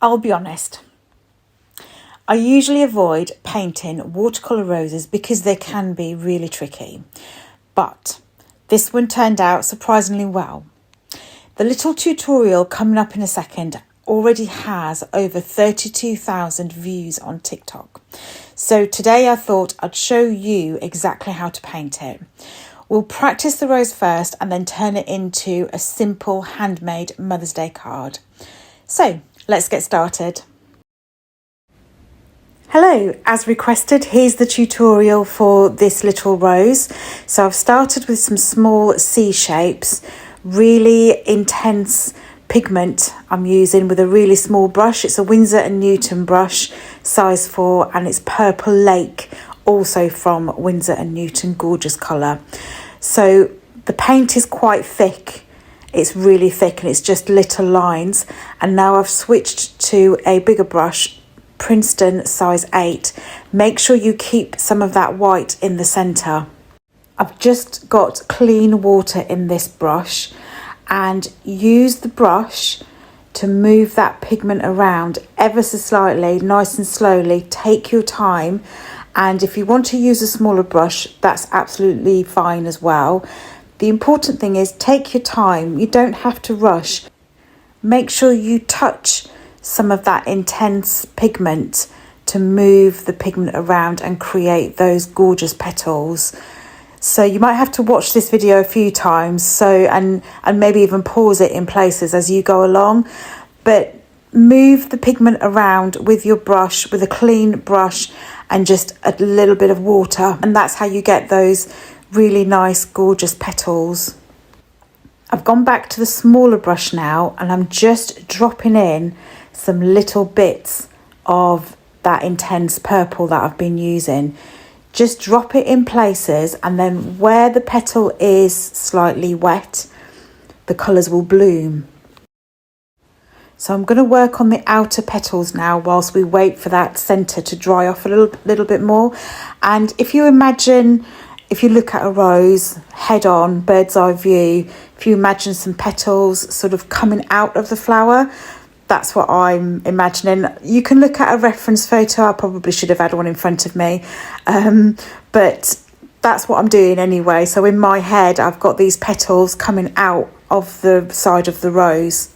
I'll be honest, I usually avoid painting watercolour roses because they can be really tricky, but this one turned out surprisingly well. The little tutorial coming up in a second already has over 32,000 views on TikTok. So today I thought I'd show you exactly how to paint it. We'll practice the rose first and then turn it into a simple handmade Mother's Day card. So let's get started. Hello, as requested, here's the tutorial for this little rose. So I've started with some small C shapes, really intense pigment I'm using with a really small brush. It's a Winsor & Newton brush, size 4, and it's Purple Lake, also from Winsor & Newton, gorgeous colour. So the paint is quite thick. It's really thick and it's just little lines. And now I've switched to a bigger brush, Princeton size 8. Make sure you keep some of that white in the centre. I've just got clean water in this brush and use the brush to move that pigment around ever so slightly, nice and slowly. Take your time, and if you want to use a smaller brush, that's absolutely fine as well. The important thing is take your time. You don't have to rush. Make sure you touch some of that intense pigment to move the pigment around and create those gorgeous petals. So you might have to watch this video a few times, and maybe even pause it in places as you go along, but move the pigment around with your brush, with a clean brush and just a little bit of water, and that's how you get those really nice gorgeous petals. I've gone back to the smaller brush now and I'm just dropping in some little bits of that intense purple that I've been using. Just drop it in places, and then where the petal is slightly wet, the colours will bloom. So I'm going to work on the outer petals now whilst we wait for that centre to dry off a little bit more. And if you look at a rose head on, bird's eye view, if you imagine some petals sort of coming out of the flower, that's what I'm imagining. You can look at a reference photo. I probably should have had one in front of me. But that's what I'm doing anyway. So in my head, I've got these petals coming out of the side of the rose.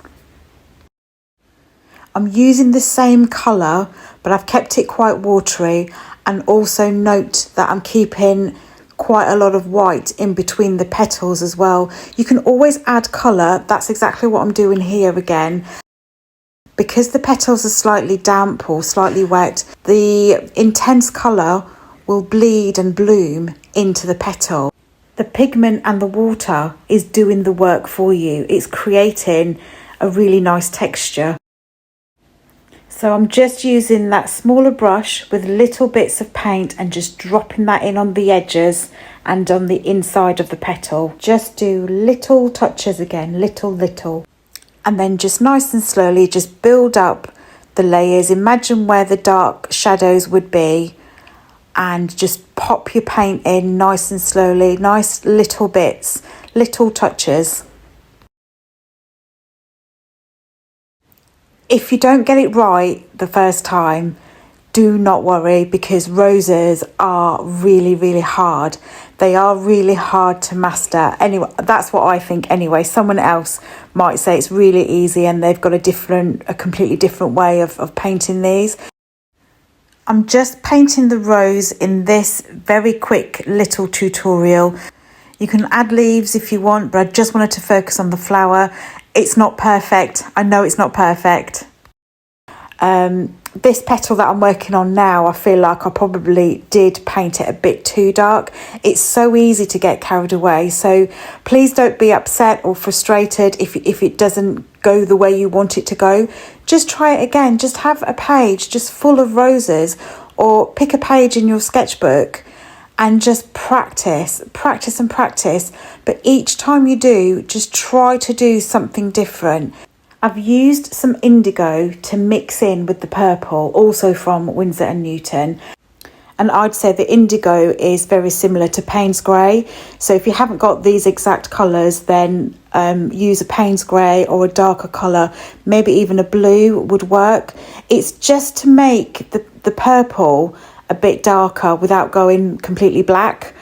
I'm using the same colour, but I've kept it quite watery. And also note that I'm keeping quite a lot of white in between the petals as well. You can always add colour. That's exactly what I'm doing here again. Because the petals are slightly damp or slightly wet, the intense colour will bleed and bloom into the petal. The pigment and the water is doing the work for you. It's creating a really nice texture. So I'm just using that smaller brush with little bits of paint and just dropping that in on the edges and on the inside of the petal. Just do little touches again, little. And then just nice and slowly just build up the layers. Imagine where the dark shadows would be and just pop your paint in nice and slowly, nice little bits, little touches. If you don't get it right the first time, do not worry, because roses are really, really hard. They are really hard to master. Anyway, that's what I think anyway. Someone else might say it's really easy and they've got a completely different way of painting these. I'm just painting the rose in this very quick little tutorial. You can add leaves if you want, but I just wanted to focus on the flower. It's not perfect. I know it's not perfect. This petal that I'm working on now, I feel like I probably did paint it a bit too dark. It's so easy to get carried away. So please don't be upset or frustrated if it doesn't go the way you want it to go. Just try it again. Just have a page just full of roses, or pick a page in your sketchbook and just practice. But each time you do, just try to do something different. I've used some indigo to mix in with the purple, also from Winsor & Newton. And I'd say the indigo is very similar to Payne's grey. So if you haven't got these exact colours, then use a Payne's grey or a darker colour, maybe even a blue would work. It's just to make the purple a bit darker without going completely black.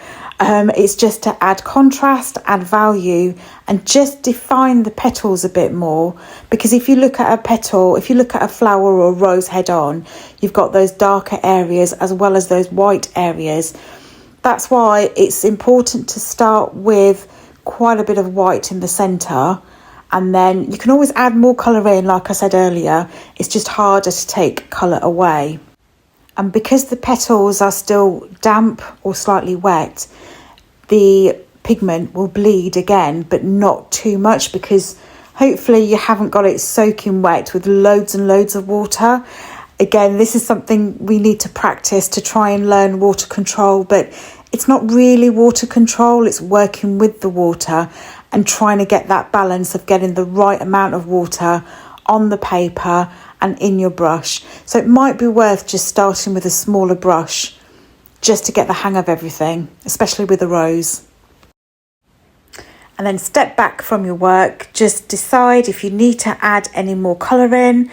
It's just to add contrast, add value, and just define the petals a bit more. Because if you look at a petal, if you look at a flower or a rose head on, you've got those darker areas as well as those white areas. That's why it's important to start with quite a bit of white in the centre, and then you can always add more colour in, like I said earlier. It's just harder to take colour away. And because the petals are still damp or slightly wet, the pigment will bleed again, but not too much, because hopefully you haven't got it soaking wet with loads and loads of water. Again, this is something we need to practice to try and learn water control, but it's not really water control, it's working with the water and trying to get that balance of getting the right amount of water on the paper and in your brush. So it might be worth just starting with a smaller brush just to get the hang of everything, especially with a rose. And then step back from your work, just decide if you need to add any more colour in,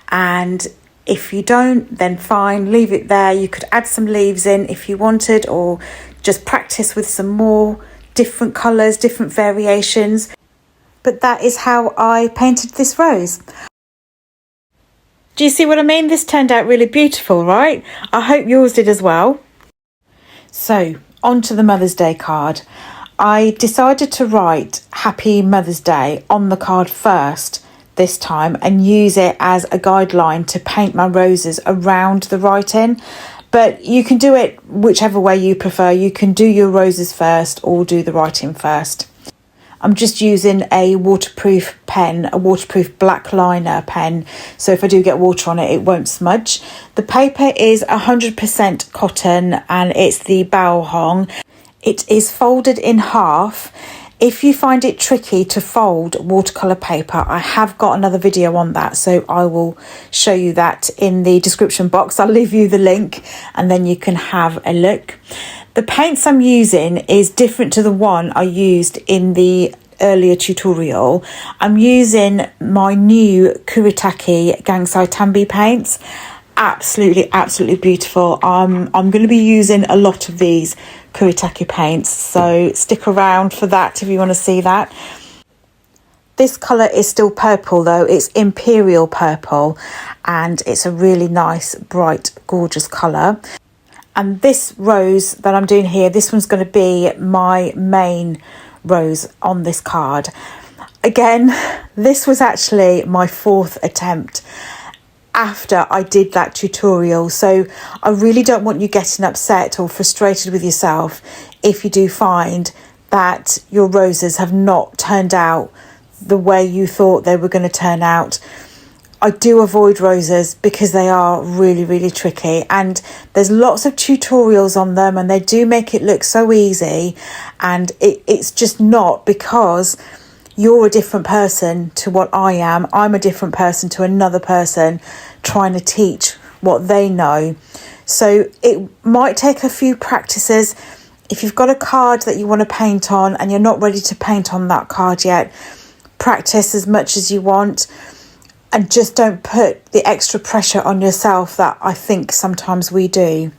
and if you don't, then fine, leave it there. You could add some leaves in if you wanted, or just practice with some more different colours, different variations. But that is how I painted this rose. Do you see what I mean? This turned out really beautiful, right? I hope yours did as well. So, on to the Mother's Day card. I decided to write Happy Mother's Day on the card first this time and use it as a guideline to paint my roses around the writing. But you can do it whichever way you prefer. You can do your roses first or do the writing first. I'm just using a waterproof pen, a waterproof black liner pen, so if I do get water on it, it won't smudge. The paper is 100% cotton and it's the Bao Hong. It is folded in half. If you find it tricky to fold watercolour paper, I have got another video on that, so I will show you that in the description box. I'll leave you the link and then you can have a look. The paints I'm using is different to the one I used in the earlier tutorial. I'm using my new Kuretake Gangsai Tambi paints. Absolutely beautiful. I'm going to be using a lot of these Kuretake paints, so stick around for that if you want to see that. This colour is still purple though, it's imperial purple, and it's a really nice, bright, gorgeous colour. And this rose that I'm doing here, this one's going to be my main rose on this card. Again, this was actually my 4th attempt after I did that tutorial, so I really don't want you getting upset or frustrated with yourself if you do find that your roses have not turned out the way you thought they were going to turn out. I do avoid roses because they are really tricky, and there's lots of tutorials on them and they do make it look so easy, and it's just not, because you're a different person to what I am. I'm a different person to another person trying to teach what they know. So it might take a few practices. If you've got a card that you want to paint on and you're not ready to paint on that card yet, practice as much as you want. And just don't put the extra pressure on yourself that I think sometimes we do.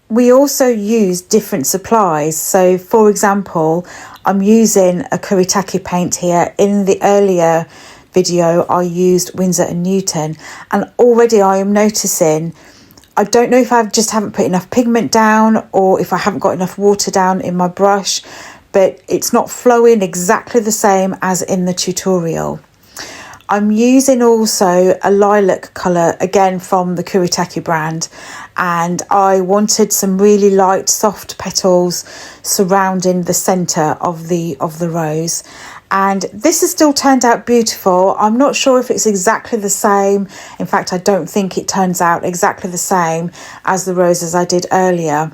We also use different supplies. So for example, I'm using a Kuretake paint here. In the earlier video, I used Winsor & Newton. And already I am noticing, I don't know if I just haven't put enough pigment down or if I haven't got enough water down in my brush, but it's not flowing exactly the same as in the tutorial. I'm using also a lilac colour, again from the Kuretake brand, and I wanted some really light soft petals surrounding the centre of the rose. And this has still turned out beautiful. I'm not sure if it's exactly the same. In fact, I don't think it turns out exactly the same as the roses I did earlier.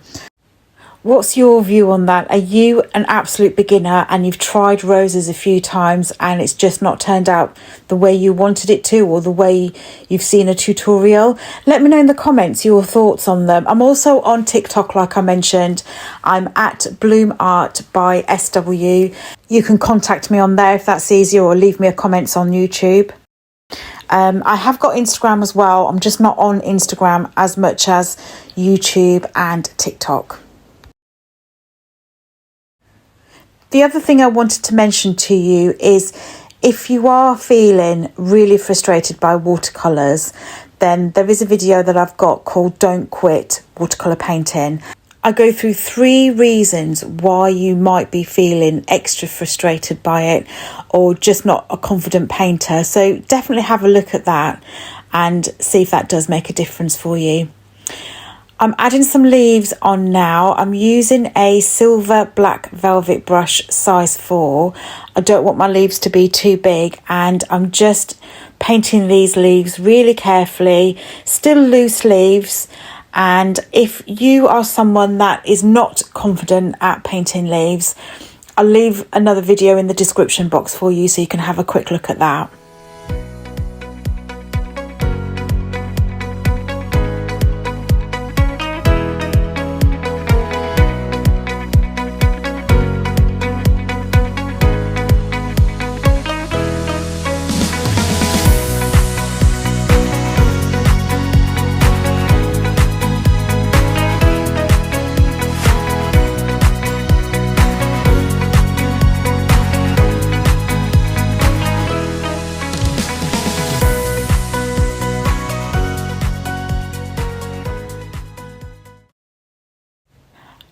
What's your view on that? Are you an absolute beginner and you've tried roses a few times and it's just not turned out the way you wanted it to, or the way you've seen a tutorial? Let me know in the comments your thoughts on them. I'm also on TikTok, like I mentioned. I'm at Bloom Art by SW. You can contact me on there if that's easier, or leave me a comments on YouTube. I have got Instagram as well. I'm just not on Instagram as much as YouTube and TikTok. The other thing I wanted to mention to you is, if you are feeling really frustrated by watercolours, then there is a video that I've got called Don't Quit Watercolour Painting. I go through 3 reasons why you might be feeling extra frustrated by it, or just not a confident painter. So definitely have a look at that and see if that does make a difference for you. I'm adding some leaves on now. I'm using a silver black velvet brush size 4. I don't want my leaves to be too big, and I'm just painting these leaves really carefully, still loose leaves. And if you are someone that is not confident at painting leaves, I'll leave another video in the description box for you so you can have a quick look at that.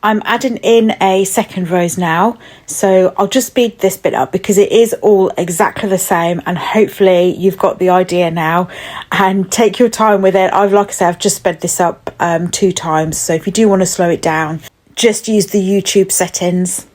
I'm adding in a second rose now, so I'll just speed this bit up because it is all exactly the same, and hopefully you've got the idea now, and take your time with it. Like I said, I've just sped this up 2 times, so if you do want to slow it down, just use the YouTube settings.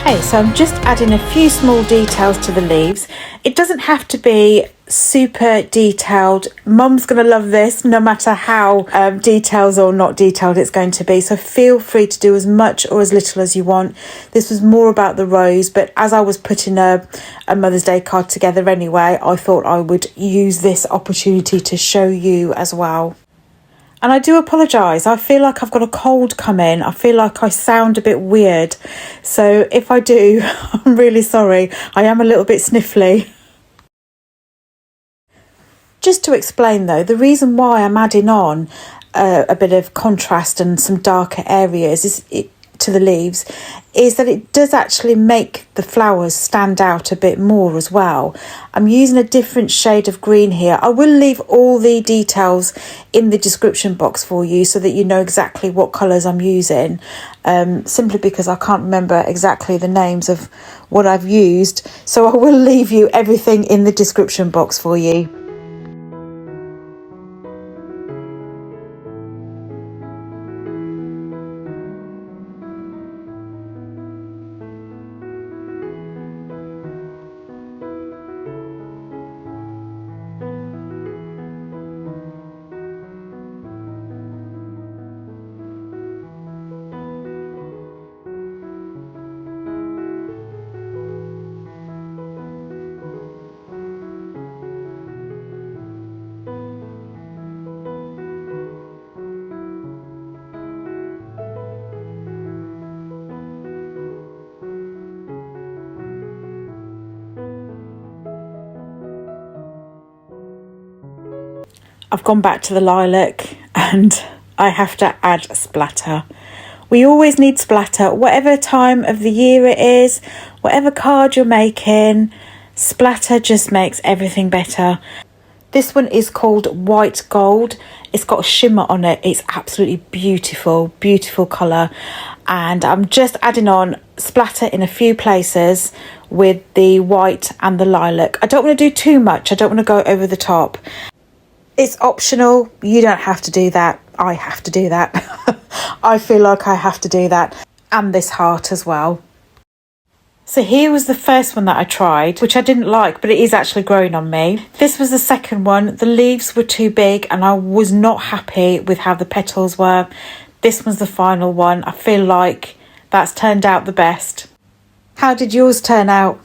Okay, so I'm just adding a few small details to the leaves. It doesn't have to be super detailed. Mum's going to love this, no matter how details or not detailed it's going to be. So feel free to do as much or as little as you want. This was more about the rose, but as I was putting a Mother's Day card together anyway, I thought I would use this opportunity to show you as well. And I do apologise. I feel like I've got a cold coming. I feel like I sound a bit weird. So if I do, I'm really sorry. I am a little bit sniffly. Just to explain though, the reason why I'm adding on a bit of contrast and some darker areas to the leaves is that it does actually make the flowers stand out a bit more as well. I'm using a different shade of green here. I will leave all the details in the description box for you so that you know exactly what colours I'm using, simply because I can't remember exactly the names of what I've used, so I will leave you everything in the description box for you. I've gone back to the lilac and I have to add splatter. We always need splatter, whatever time of the year it is, whatever card you're making, Splatter just makes everything better. This one is called White Gold. It's got a shimmer on it. It's absolutely beautiful, beautiful colour. And I'm just adding on splatter in a few places with the white and the lilac. I don't want to do too much. I don't want to go over the top. It's optional. You don't have to do that. I have to do that. I feel like I have to do that. And this heart as well. So here was the first one that I tried, which I didn't like, but it is actually growing on me. This was the second one. The leaves were too big and I was not happy with how the petals were. This was the final one. I feel like that's turned out the best. How did yours turn out?